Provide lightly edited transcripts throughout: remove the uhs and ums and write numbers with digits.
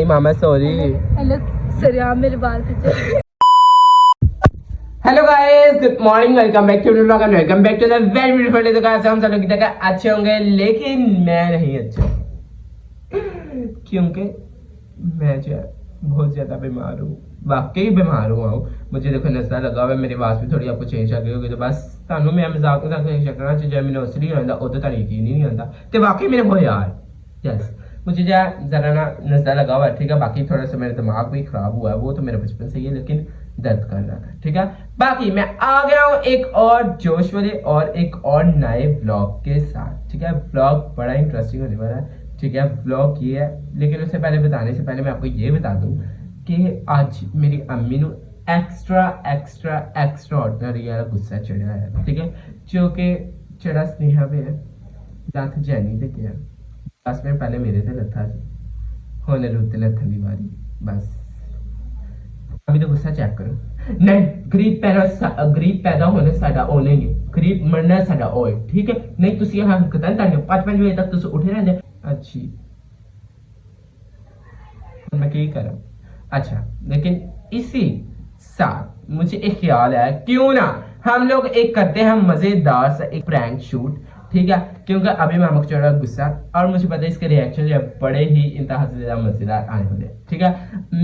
मामा sorry. Hello sir आप मेरे बाल से hello guys, good morning, welcome back to vlog and welcome back to the very beautiful day. तो guys हम सब लोग की तरह अच्छे होंगे, लेकिन मैं नहीं अच्छा, क्योंकि मैं जो है बहुत ज्यादा बीमार हूँ, वाकई बीमार हुआ हूँ। मुझे देखो नशा लगा हुआ है, मेरी आवाज भी थोड़ी आपको चेंज आ गई होगी। तो बस सानू मैं मजाक करना चाहिए, मैंने उससे नहीं आता उधर तो यकीन ही नहीं आता। तो वाकई मेरे हो यार, यस मुझे जो है जरा ना नशा लगा हुआ है, ठीक है। बाकी थोड़ा सा मेरा दिमाग भी खराब हुआ है, वो तो मेरे बचपन से ही है, लेकिन दर्द कर रहा था, ठीक है। बाकी मैं आ गया हूँ एक और जोश वाले और एक और नए व्लॉग के साथ, ठीक है। व्लॉग बड़ा इंटरेस्टिंग होने वाला है, ठीक है। व्लॉग ये है, लेकिन उससे पहले बताने से पहले मैं आपको ये बता दूं कि आज मेरी अम्मी ने एक्स्ट्रा ऑर्डिनरी वाला गुस्सा चढ़ा है, ठीक है। जो कि चढ़ा स्नेहा पे है, लाथ जैनी पे क्या बस में पहले मेरे थे लथा जी होने रुते लथन की बारी। बस अभी तो गुस्सा चेक करो। नहीं, गरीब पैदा होने साडा ओ नहीं है, गरीब मरना साडा ओ है, ठीक है। नहीं तुसी यहाँ हरकतां ताड़ियां 5 बजे तक तुसी उठे रहंदे। अच्छी मैं क्या करा, अच्छा। लेकिन इसी साथ मुझे एक ख्याल आया, क्यों ना हम लोग एक करते हैं मजेदार सा एक प्रैंक शूट, ठीक है। क्योंकि अभी मामा को चढ़ा गुस्सा और मुझे पता है इसके रिएक्शन जो है बड़े ही इंतहा से ज्यादा मजेदार आने वाले, ठीक है।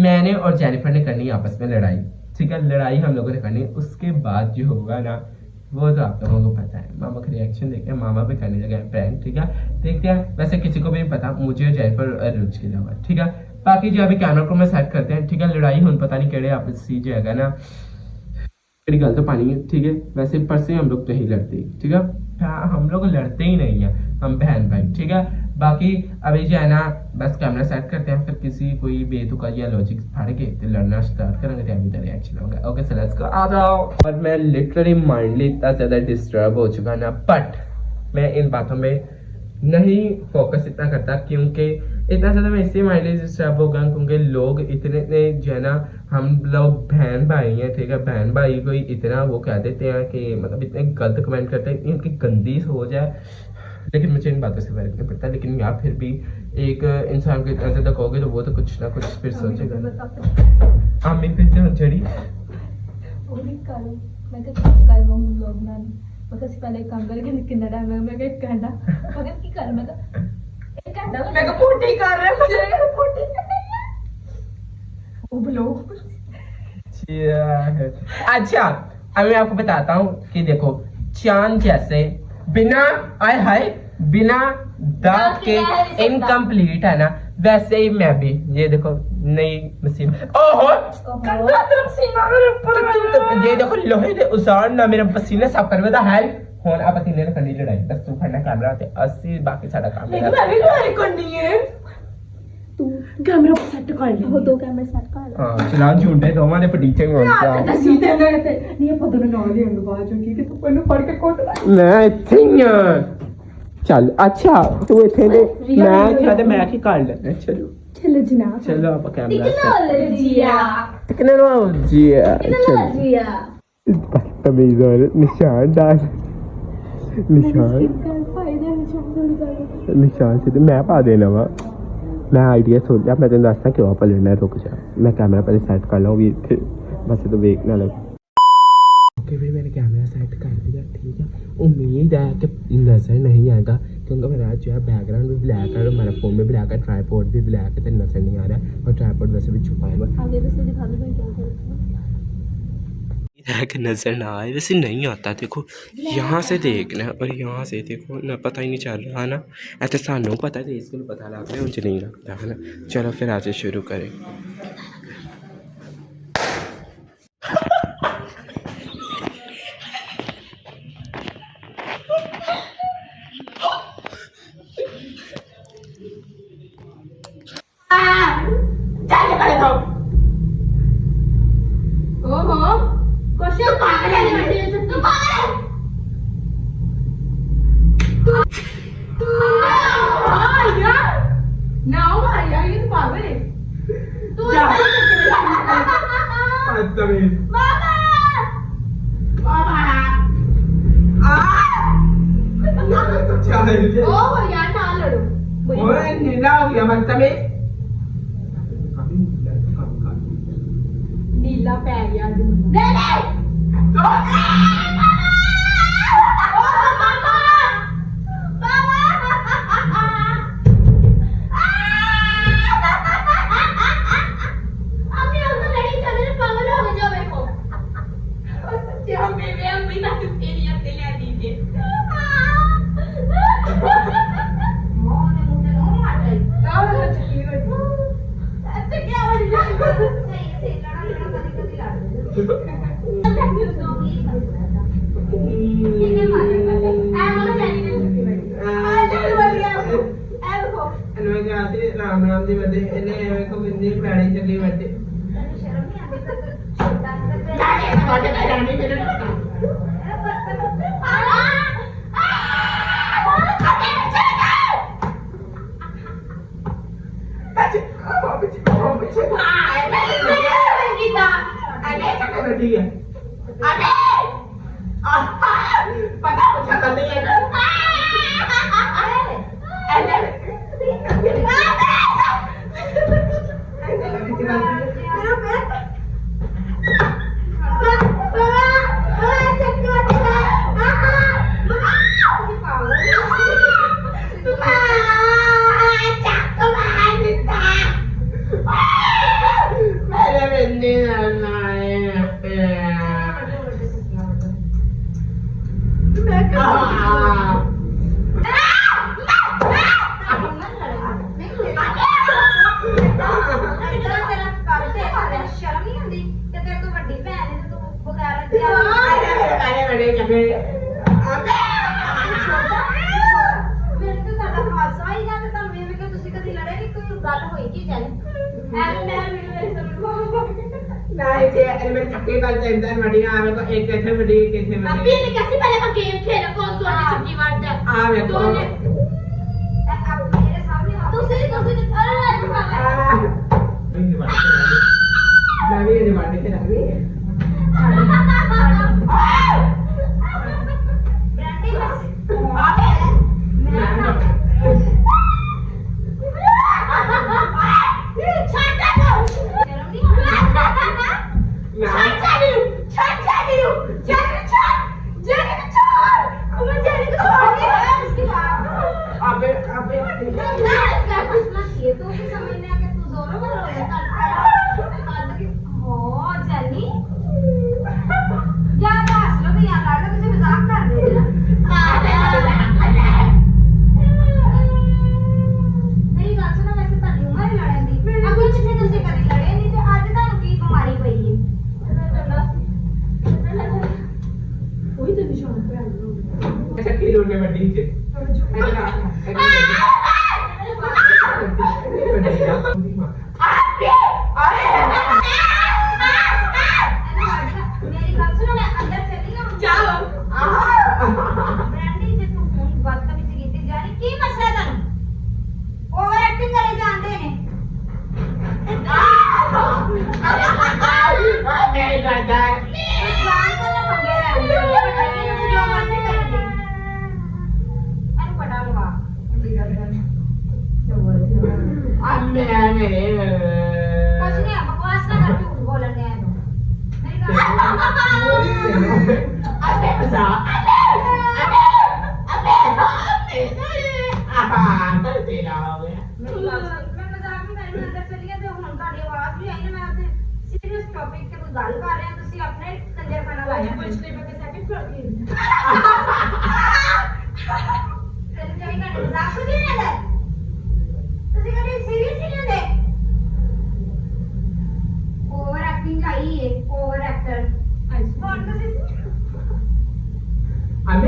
मैंने और जेनिफर ने करनी आपस में लड़ाई, ठीक है। लड़ाई हम लोगों ने करनी, उसके बाद जो होगा ना वो तो आप लोगों को पता है। मामा का रिएक्शन देखते हैं, मामा भी करने लगे प्रैंक, ठीक है। देखते हैं, वैसे किसी को भी नहीं पता, मुझे और जेनिफर और रुच के अलावा, ठीक है। बाकी जो अभी कैमरा को मैं सेट करते हैं, ठीक है। लड़ाई हूँ पता नहीं केड़े आपस जो है ना मेरी गल तो पानी है, ठीक है। वैसे पर से हम लोग तो ही लड़ते, ठीक है। हम लोग लड़ते ही नहीं है, हम बहन भाई, ठीक है। बाकी अभी जो है ना बस कैमरा सेट करते हैं, फिर किसी कोई बेतुका या लॉजिक फाड़ के तो लड़ना स्टार्ट करेंगे, तो अभी रिएक्शन होगा। ओके सो लेट्स गो, आ जाओ। और मैं लिटरली माइंडली इतना ज्यादा डिस्टर्ब हो चुका ना, बट मैं इन बातों में नहीं फोकस इतना करता, क्योंकि इतना ज्यादा मैं इससे माइंडली डिस्टर्ब हो गया क्योंकि लोग इतने जो है ना, हम लोग बहन भाई हैं, ठीक है। बहन भाई को इतना वो कह देते हैं कि मतलब इतने गलत कमेंट करते हैं, इनकी गंदी हो जाए। लेकिन मुझे इन बातों से फर्क नहीं पड़ता, लेकिन यार फिर भी एक इंसान को इतना ज्यादा कहोगे तो वो तो कुछ ना कुछ फिर सोचेगा। आमीन फिर चढ़ी पहले काम करके कितना टाइम लगा, मैं एक घंटा मगर की कर मैं एक घंटा मैं को पोटी कर रहा है, मुझे पोटी करनी है वो ब्लो। अच्छा अब मैं आपको बताता हूँ कि देखो चांद जैसे बिना आए हाय बिना दांत के इनकम्प्लीट है ना, वैसे ही मैं भी ये देखो नई मशीन। ओहो ये देखो लोहे ने उसाड़ ना मेरा पसीना साफ कर देता है। हुन आप तीन ने करनी लड़ाई, बस तू खड़ना कैमरा ते 80 बाकी सारा काम है। मैं भी लड़ाई करनी है, तू कैमरा सेट कर ले, वो दो कैमरा सेट कर ले। हां चला झुंडे दोवां ने पटीचे में होता सीधे रहते नहीं पता ना ना दे बात जो कि तू कोई फड़ के कोट मैं थिंग चल। अच्छा तू इथे दे, मैं क्या मैं की कर लेना। चलो चलो जनाब, चलो आप कैमरा टेक्नोलॉजी तमीज और निशान डाल, निशान से मैं पा देना वा। मैं आइडिया सोच लिया, मैं तेन दसदा क्यों आप लड़ना है। रुक जा मैं कैमरा पहले सेट कर लूँ, बस तो वेख ना लगे। ओके भाई मैंने कैमरा सेट कर दिया, ठीक है। उम्मीद है कि नजर नहीं आएगा, क्योंकि मेरा जो है बैकग्राउंड भी ब्लैक है और मेरा फोन में ब्लैक है, ट्राइपॉड भी ब्लैक है, तो नजर नहीं आ रहा है। और ट्राइपॉड वैसे भी छुपा है, आगे से दिखा दो क्या कि नजर ना आए। वैसे नहीं आता, देखो यहाँ से देखना और यहाँ से देखो ना, पता ही नहीं चल रहा ना। ऐसे सानू पता है, इसको पता लग रहा है, मुझे नहीं लगता है ना। चलो फिर आज शुरू करें। ਕੰਮ ਕਰ ਨੀਲਾ ਪੈ ਗਿਆ ਅੱਜ ਨਹੀਂ राम राम दी बदे इन्हें को बिंदी पैड़ी चली बदे पता पूछा कर नहीं है नहीं जे मैं चक्की पर टेंशन बढ़िया आवे को एक कैसे बड़ी कैसे बड़ी अभी ने कैसे पहले का गेम खेला कौन सी वाली चुटकी मारता है आवे को अब मेरे सामने दूसरी अरे नवी ये बात के नवी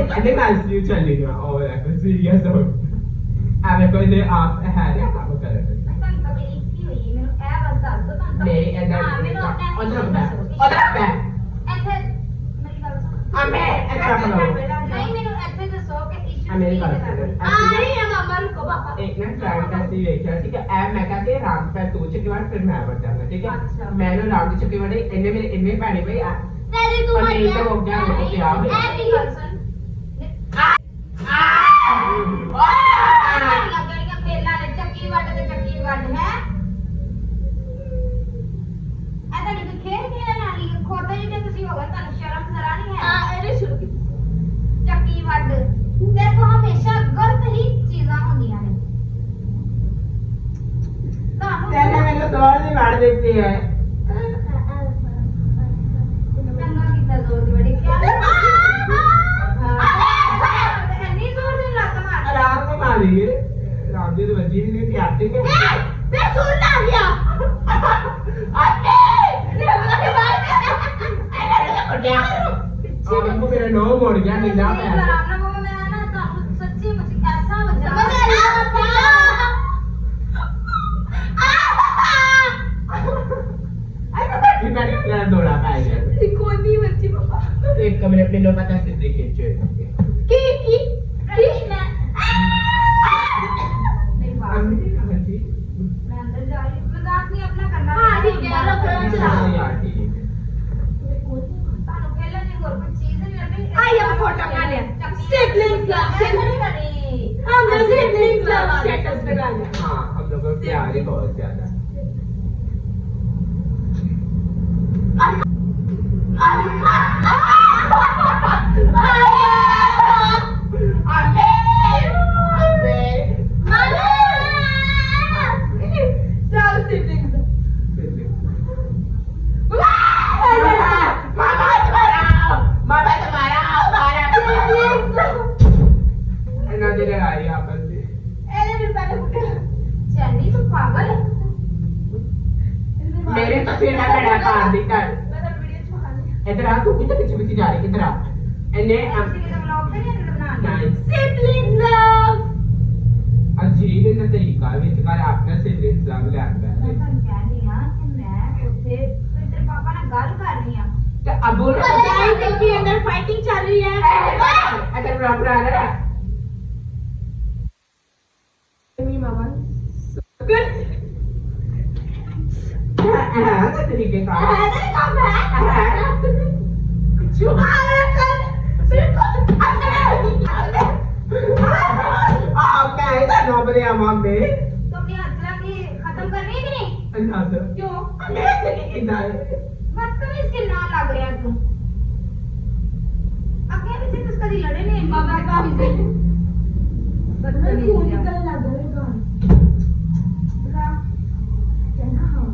ब्रांडी बस सीरियस हो ਐਵੇਂ ਕੋਈ ਦੇ ਆਪ ਹੈ ਨਾ ਕੰਮ ਕਰੇ ਤੁਹਾਨੂੰ ਤਾਂ ਮੇਰੀ ਕੀ ਹੋਈ ਮੈਨੂੰ ਇਹ ਬਸ ਦੱਸ ਦੋ ਤੁਹਾਨੂੰ ਮੇਰੀ ਇਹਦਾ ਉਧਰ ਬੈ ਇੱਥੇ ਮੇਰੀ ਗੱਲ ਸੁਣ ਮੈਂ ਇੱਧਰ ਆ ਨਹੀਂ ਮੈਨੂੰ ਇੱਥੇ ਦੱਸੋ ਕਿ ਇਸ਼ੂ ਮੇਰੀ ਗੱਲ ਆ ਰਹੀ ਹੈ ਮਾਮਾ ਰੁਕੋ ਪਾਪਾ एक ना ट्राई कैसी देखा ठीक है ऐ मैं कैसे राम पे तू चुकी बार फिर मैं बढ़ जाऊंगा ठीक है मैंने राम की चुकी बार इन्हें मेरे इनमें पैनी भाई तेरी तू और ये तो हो गया मेरे को क्या है मेरी ਗੱਲ ਸੁਣ ਲੱਗਣੀਆਂ ਫੇਲਾਂ ਨੇ ਚੱਕੀ ਵੱਟ ਤੇ ਚੱਕੀ ਵੱਟ ਹੈ ਤੁਹਾਨੂੰ ਸ਼ਰਮ ਜ਼ਰਾ ਨਹੀਂ ਹੈ ਇਹਨੇ ਸ਼ੁਰੂ ਕੀਤੀ ਸੀ। ਚੱਕੀ ਵੱਡ ਦੇਖੋ ਹਮੇਸ਼ਾ ਗਲਤ ਹੀ ਚੀਜ਼ਾਂ ਹੁੰਦੀਆਂ ਨੇ ਤੁਹਾਨੂੰ तेने मेरे को जोर से मार देती है ਚੰਗਾ ਕੀਤਾ ਜ਼ੋਰ ਦੀ ਬੜੀ ਕਿਆ ਇੰਨੀ ਜ਼ੋਰ ਦੀ ਲੱਤ ਮਾਰ आराम से मारी राम जी तो बच्ची भी नहीं थी आती के ਮੈਂ ਸੁਣਨਾ ਗਿਆ और हमको मेरा नो मोड़ गया नीला पे मैं ना ਤੁਹਾਨੂੰ ਸੱਚੀ ਮੁੱਚੀ ਐਸਾ ਵਜਾ फिर मैंने अपना दौड़ा पाएगा कोई नहीं बच्ची पापा एक कमरे अपने लोग पता से देखे की मेरी बात हमने देखा बच्ची मैं अंदर जा रही हूँ मजाक नहीं अपना करना हाँ, ठीक है, रख लो, चला। यार ठीक है ਤੁਹਾਨੂੰ ਪਹਿਲਾਂ ਨਹੀਂ ਹੋਰ ਕੋਈ ਚੀਜ਼ ਨਹੀਂ ਲੱਭੀ आई एम फोटो बना लिया सिबलिंग्स लव हम लोग सिबलिंग्स लव स्टेटस पे डाल हाँ हम लोग को प्यार ही बहुत ज्यादा सब सिबलिंग्स ना दे रहा है आपस में चैनी तो पागल है मेरे तो फिर मैं बड़ा पार दिखा मैं तो वीडियो छुपा दी इधर आ तू किधर पीछे पीछे जा रही किधर आ एने किसी के ब्लॉग पे नहीं बनाना नाइस सिबलिंग्स लव अजीब ना तरीका विच कर आपने से इंतजाम ले आता मैं है ਤੁਹਾਨੂੰ ਕਹਿ ਰਹੀ ਹਾਂ ਕਿ ਮੈਂ ਉੱਥੇ ਤੇਰੇ ਪਾਪਾ ਨਾਲ ਗੱਲ ਕਰ ਰਹੀ ਹਾਂ तो अब बोल गाइस इनके अंदर फाइटिंग चल रही है अगर बराबर आ रहा है मी मामा ना तरीके का अरे कब है चुप आप क्या है ना नौबरे अमाम में तो अपनी हथला की खत्म कर रही है कि नहीं अल्लाह से क्यों मेरे से नहीं कितना है बदतमीज के ना लग रहा तू आगे पीछे तो कभी लड़े नहीं मामा का भी से बदतमीज खून है निकलने लग गया कान से कहना हाँ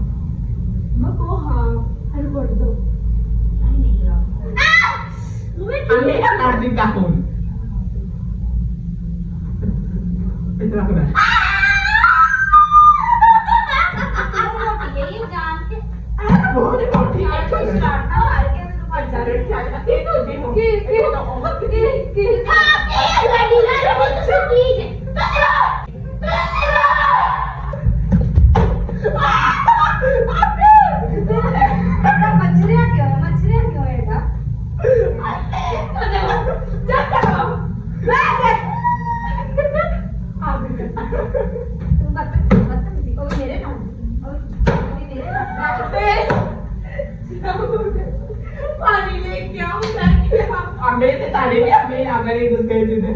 मको हाँ हर बोल दो नहीं निकला हमें ना मार दी का खून इतना खुदा यही जान के बहुत मोटी है स्टार्ट ना मार के तो पर जा रहे मछलियाँ क्यों है बेटा तुम बदतमीजी को भी मेरे नाम और भी मेरे नाम पानी लेके आओ जाके हम हमें से ताने भी हमें अगर एक दूसरे से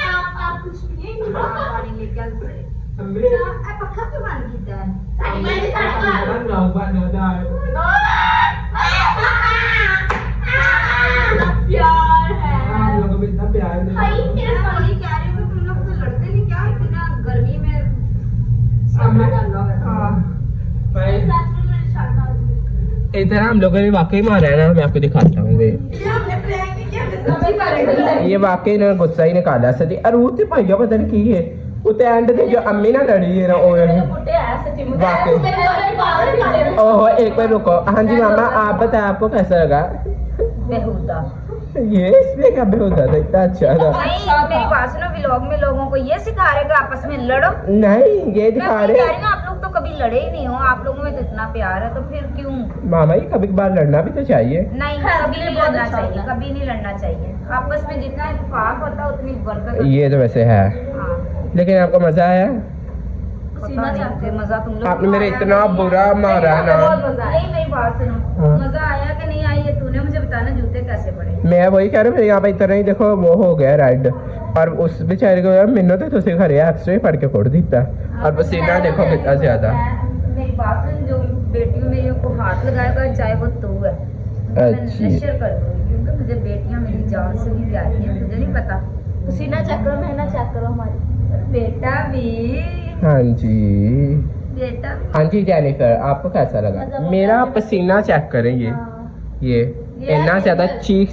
आप कुछ नहीं पानी लेके आ दूसरे हमें पक्का क्यों बंद किया है लोग बना प्यार है हम लोगों में इतना प्यार नहीं भाई मेरे भाई कह रही हूँ तुम लोग तो लड़ते नहीं क्या इतना गर्मी में भाई सच में मेरे साथ ना इधर हम लोगों ने वाकई मारा है ना मैं आपको दिखाता हूँ क्या हमने प्रैंक किया समझ पा रहे ये वाकई ना गुस्सा ही निकाला सची अरूर ते भाईया पता नहीं की है उते एंड ते जो अम्मी ना लड़ी है ना बुड्ढे हैं सच्ची मुझे वाकई। मेरे बारे पागल दिखा रहे ओहो एक बार रुको हाँ जी मामा आप बताए आपको कैसा लगा बेहुदा ये इसलिए क्या बेहुदा था इतना अच्छा था नहीं मेरी बात सुनो व्लॉग में लोगों को ये सिखा रहे कि आपस में लड़ो नहीं ये मैं दिखा वही कह रहे रही हूँ आप लोग तो कभी लड़े ही नहीं हो आप लोगों में तो इतना प्यार है तो फिर क्यों मामा जी कभी कभार लड़ना भी तो चाहिए नहीं कभी नहीं लड़ना चाहिए कभी नहीं लड़ना चाहिए आपस में जितना इत्तेफाक होता है उतनी बरकत होती ये तो वैसे है है। हाँ लेकिन आपको मजा आया पता नहीं मुझे मजा तुम लोग आपने मेरे इतना बुरा मारा ना नहीं मेरी बात सुनो हाँ। मजा आया कि नहीं आई ये तूने मुझे बताना जूते कैसे पड़े मैं वही कह रहा हूँ यहाँ पे इतना ही देखो वो हो गया रेड और उस बेचारे को यार मैंने तो तुझे खरे एक्सरे पढ़ के फोड़ दीता और पसीना देखो कितना ज्यादा मेरी बात सुन, जो बेटियों मेरी को हाथ लगाएगा चाहे वो तू है, मैं अच्छी। नशर कर दूंगी, क्योंकि मुझे बेटियां मेरी जान से भी प्यारी हैं, तुझे नहीं पता। पसीना चेक करो, मेहनत चेक करो हमारी। बेटा भी, हाँ जी बेटा भी। हाँ जी जेनिफर, आपको कैसा लगा मेरा पसीना? चेक करेंगे ये ਇੰਨਾ ਜ਼ਿਆਦਾ ਚੀਖ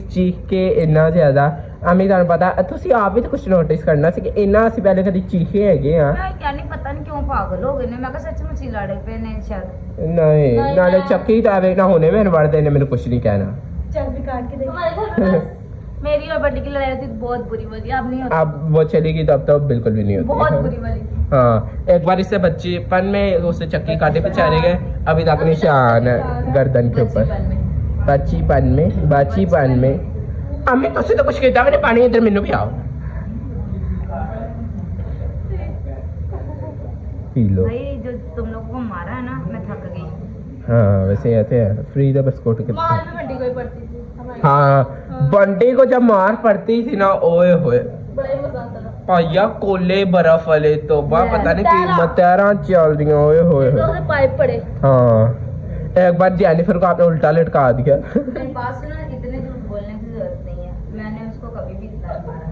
ਕੇ ਇੰਨਾ ਜ਼ਿਆਦਾ ਅਮੀ ਤੁਹਾਨੂੰ ਪਤਾ ਤੁਸੀਂ ਆਪ ਵੀ ਤਾਂ ਕੁਝ ਨੋਟਿਸ ਕਰਨਾ ਸੀ ਕਿ ਇੰਨਾ ਅਸੀਂ ਪਹਿਲੇ ਕਦੀ ਚੀਖੇ ਹੈਗੇ ਆ मैं क्या नहीं पता नहीं क्यों पागल हो गए ने, मैं कहा सच में लड़े पे ने शायद। ਨਹੀਂ ਨਾਲੇ ਚੱਕੀ ਤਾਂ ਆਵੇ ਨਾ ਹੋਣੇ ਮੈਨੂੰ ਵੜਦੇ ਨੇ ਮੈਨੂੰ ਕੁਝ ਨਹੀਂ ਕਹਿਣਾ चल भी काट के देख। हमारे घर में बस मेरी और बड्डी की लड़ाई थी, बहुत बुरी वाली। अब नहीं होती, अब वो चलेगी तो अब तो बिल्कुल भी नहीं होती बहुत बुरी वाली। हाँ एक बार इससे बच्चेपन में उसे चक्की काटे पे चले गए, अभी तक निशान है गर्दन के ऊपर। बचपन में अम्मी तुझसे तो कुछ कहता मैंने पानी इधर मेनू भी आओ पी लो। भाई जो तुम लोगों को मारा है ना, मैं थक गई। हाँ वैसे आते हैं फ्री द बिस्कुट के मार भी बंटी को ही पड़ती थी हमारी। हाँ बंटी को जब मार पड़ती थी ना ओए होए बड़ा ही मजा आता था। पाया कोले बर्फ वाले तो पता नहीं कि मतरा चल दी ओए होए तो उसे पाइप पड़े। हाँ एक बार जेनिफर को आपने उल्टा लटका दिया मेरी बात सुनो, इतने झूठ बोलने की जरूरत नहीं है, मैंने उसको कभी भी इतना नहीं मारा।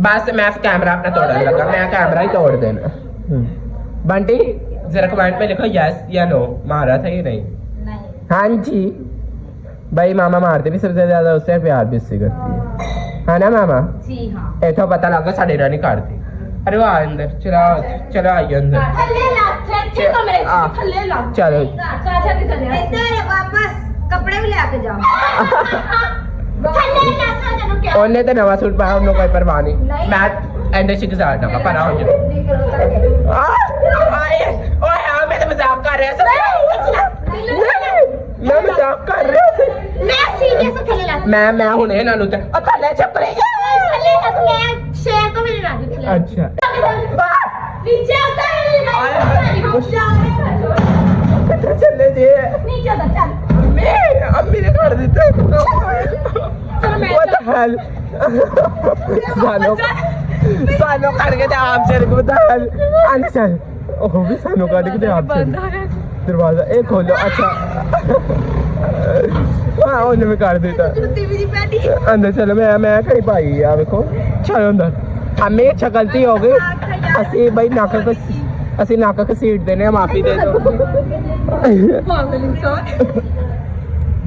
बस मैं कैमरा अपना तोड़ने लगा, मैं कैमरा ही तोड़ देना। बंटी जरा कमेंट में लिखो यस या नो, मारा था या नहीं? नहीं। हाँ जी भाई मामा मारते भी सबसे ज्यादा उससे प्यार भी उससे करती है ना मामा? जी हाँ। इथों पता लगा साढ़े रानी काटती। अरे वो आ अंदर चला चला आइए अंदर थल्ले ला, थे कमरे आ। च थल्ले ला। चलो चाचा भी थल्ले। इधर वापस कपड़े भी लेके जाओ। थल्ले ला चाचा को क्या? ਉਹਨੇ ਤੇ ਨਵਾਂ ਸੂਟ ਪਾਇਆ ਉਹਨੂੰ ਕੋਈ ਪਰਵਾਹ ਨਹੀਂ ਮੈਂ ਐਂਡ ਚ ਗੁਜ਼ਾਰ ਨਾ ਪਰਾ ਹੋ ਜਾ ਆਏ ਓਏ ਆ ਮੈਂ ਤਾਂ ਮਜ਼ਾਕ ਕਰ ਰਿਹਾ ਸੀ ਮੈਂ ਮਜ਼ਾਕ ਕਰ ਰਿਹਾ ਸੀ मैं सीरियस थल्ले ला। ਮੈਂ ਹੁਣ ਇਹਨਾਂ ਨੂੰ ਤੇ ਉਹ ਥੱਲੇ ਚੱਪਲੇ थल्ले ला तो मैं शेर को मेरे राजी थल्ले। ਅੱਛਾ नीचे आता है मेरे ਕਿੱਥੇ ਚੱਲੇ ਜੇ नीचे आता चल। ਮੈਂ ਅੰਮੀ ਨੇ ਕਰ ਦਿੱਤਾ चलो मैं What the hell? ਸਾਨੂੰ ਕਰਕੇ ਤੇ ਆਪ ਚਲ ਗਏ ਬਤਾ ਅੰਦਰ ਚੱਲ ਉਹ ਵੀ ਸਾਨੂੰ ਕੱਢ ਕੇ ਤੇ ਆਪ ਚਲ ਦਰਵਾਜ਼ਾ ਇਹ ਖੋਲੋ ਅੱਛਾ ਹਾਂ ਉਹਨੇ ਵੀ ਕਰ ਦਿੱਤਾ जूती भी नहीं पहनी। ਅੰਦਰ ਚਲ ਮੈਂ ਕਰੀ ਪਾਈ ਆ ਵੇਖੋ ਚਲੋ ਅੰਦਰ ਹਮੇ ਅੱਛਾ ਗਲਤੀ ਹੋ ਗਈ ਅਸੀਂ ਬਈ ਅਸੀਂ ਨੱਕ ਘਸੀਟ ਦੇਨੇ ਆ ਮਾਫੀ ਦੇ ਦਿਓ पागल इंसान।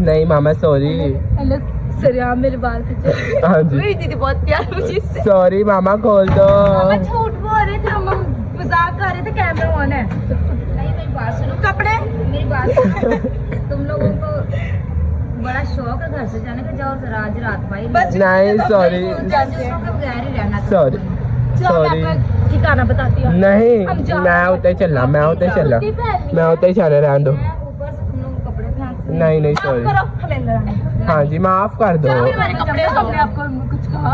नहीं मामा सॉरी हेलो सर, आप मेरे बाल खींचे। हाँ जी मेरी दीदी बहुत प्यार मुझे इससे। सॉरी मामा खोल दो मामा झूठ बोल रहे थे, हम मजाक कर रहे थे, कैमरा ऑन है। नहीं मेरी बात सुनो, कपड़े मेरी बात सुनो। तुम लोगों को बड़ा शौक है घर से जाने का, जाओ जरा आज रात भाई बस नहीं सॉरी के बगैर ही रहना। सॉरी चलो मैं सॉरी आपका ठिकाना बताती हूँ। नहीं हम जा मैं उतने चलना मैं उतने चलना मैं उतने चल रहने दो मैं ऊपर से तुम लोग कपड़े फेंक सकते नहीं नहीं माफ सॉरी करो, हमें अंदर आने दो। हाँ जी माफ कर दो चलो फिर मेरे कपड़े, हमने आपको कुछ कहा?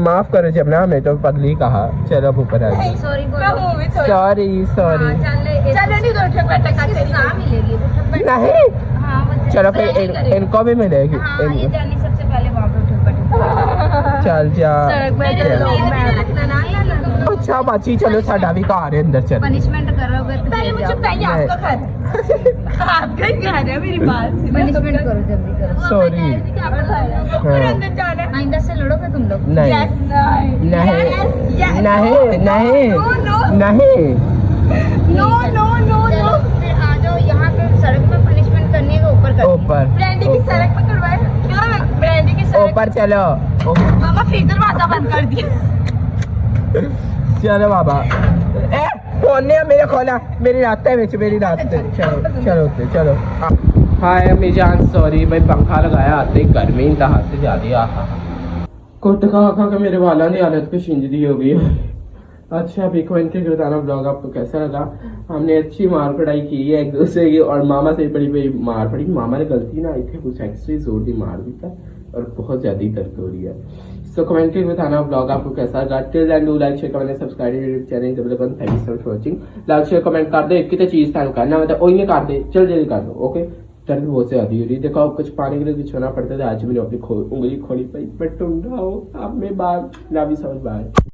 माफ करो जब ना हमें तो पगली कहा चलो अब ऊपर आ जाओ सॉरी मैं बोलो। हूँ भी थोड़ी। सॉरी सॉरी चल चलो नहीं तो उठक बैठक इसकी करते सजा मिलेगी, उठक बैठ। नहीं हाँ वो चलो फिर सजा करेगी। इनको भी मिलेगी हाँ ये जानी सबसे पहले वहाँ पे उठक बैठक। चल जा सड़क पे मेरे चलो, से मैं रखना ना या ना अच्छा बाची चलो साडा भी घर है अंदर चल पनिशमेंट करोगे तो पहले फिर मुझे जाओ। बताइए आपका घर। आपका ही घर है, मेरी बात सुनो। पनिशमेंट करो जल्दी करो। सॉरी क्या बताया? फिर अंदर जाना है। आइंदा से लड़ोगे तुम लोग। नहीं Yes. नहीं Yes. नहीं नहीं No, no. नहीं नो नो नो चलो नो। फिर आ जाओ यहाँ पे सड़क में पनिशमेंट करनी है ऊपर करनी है। ऊपर ब्रांडी की सड़क पे करवाए क्यों? ब्रांडी की सड़क। ऊपर चलो मामा फिर दरवाजा बंद कर दिया। चलो बाबा ए फोने मेरे खोला मेरी रात है मेरी रात है चलो चलो उठते, चलो हाय अम्मी जान सॉरी भाई पंखा लगाया आते ही गर्मी इंतहा से ज्यादा आहा कुट खा खा के मेरे वालों की हालत कुछ इंजरी हो गई है। अच्छा अभी कमेंट करके बताना ब्लॉग आपको कैसा लगा। हमने अच्छी मार पड़ाई की है एक दूसरे की और मामा से बड़ी बड़ी मार पड़ी। मामा ने गलती ना आई थी कुछ एक्स्ट्रा जोर दी मार दी था और बहुत ज्यादा ही दर्द हो रही है। सो कमेंट करके बताना ब्लॉग आपको कैसा लगा। Till then do like share comment subscribe YouTube channel double thank you so much watching. Like share comment कर दो, एक की तो चीज थानू करना मतलब वही नहीं कर दे चल जल्दी कर दो ओके। दर्द बहुत ज्यादा हो रही देखो कुछ पाने के लिए कुछ होना पड़ता था। आज मैंने अपनी उंगली खोली पाई बट तुम अब मैं bye love you so much bye.